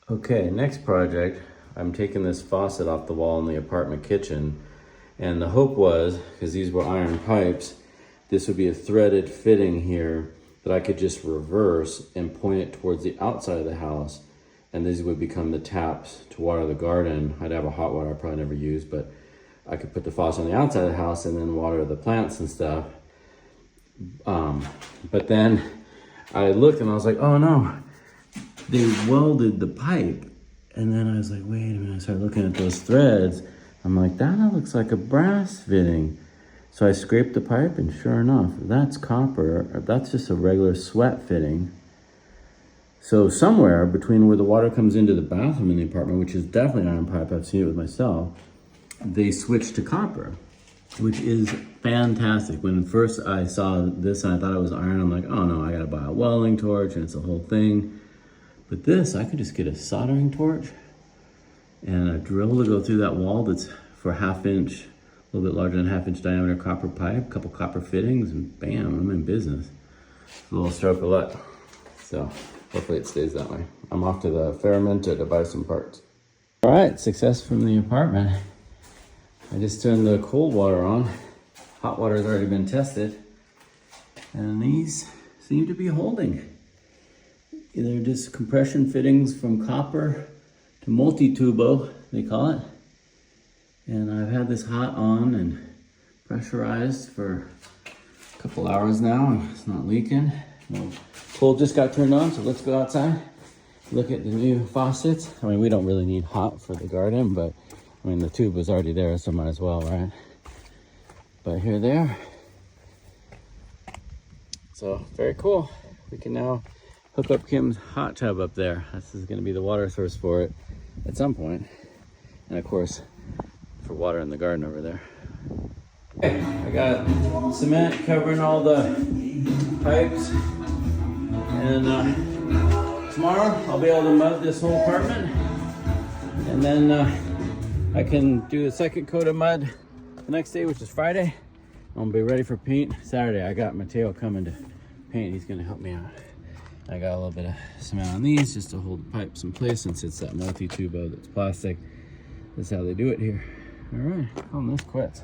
Okay, next project, I'm taking this faucet off the wall in the apartment kitchen, and the hope was, because these were iron pipes, this would be a threaded fitting here that I could just reverse and point it towards the outside of the house, and these would become the taps to water the garden. I'd have a hot water I probably never use, but I could put the faucet on the outside of the house and then water the plants and stuff. But then I looked and I was like, oh no, they welded the pipe. And then I was like, wait a minute, I started looking at those threads. I'm like, that looks like a brass fitting. So I scraped the pipe, and sure enough, that's copper. That's just a regular sweat fitting. So somewhere between where the water comes into the bathroom in the apartment, which is definitely an iron pipe, I've seen it with myself, they switched to copper, which is fantastic. When first I saw this and I thought it was iron, I'm like, oh no, I gotta buy a welding torch and it's a whole thing. But this, I could just get a soldering torch and a drill to go through that wall that's for a half-inch, a little bit larger than half-inch diameter copper pipe, a couple copper fittings, and bam, I'm in business. A little stroke of luck. So hopefully it stays that way. I'm off to the Ferramenta to buy some parts. All right, success from the apartment. I just turned the cold water on. Hot water has already been tested. And these seem to be holding. They're just compression fittings from copper to multi-tubo, they call it. And I've had this hot on and pressurized for a couple hours now, and it's not leaking. Well, cold just got turned on, so let's go outside, look at the new faucets. I mean, we don't really need hot for the garden, but I mean, the tube was already there, so might as well, right? But here they are. So, very cool. We can now hook up Kim's hot tub up there. This is gonna be the water source for it at some point. And of course, for water in the garden over there. Okay, I got cement covering all the pipes. And tomorrow I'll be able to mud this whole apartment. And then I can do a second coat of mud the next day, which is Friday. I'll be ready for paint Saturday. I got Mateo coming to paint. He's gonna help me out. I got a little bit of cement on these just to hold the pipes in place, since it's that multi-tubo that's plastic. That's how they do it here. All right, this quits.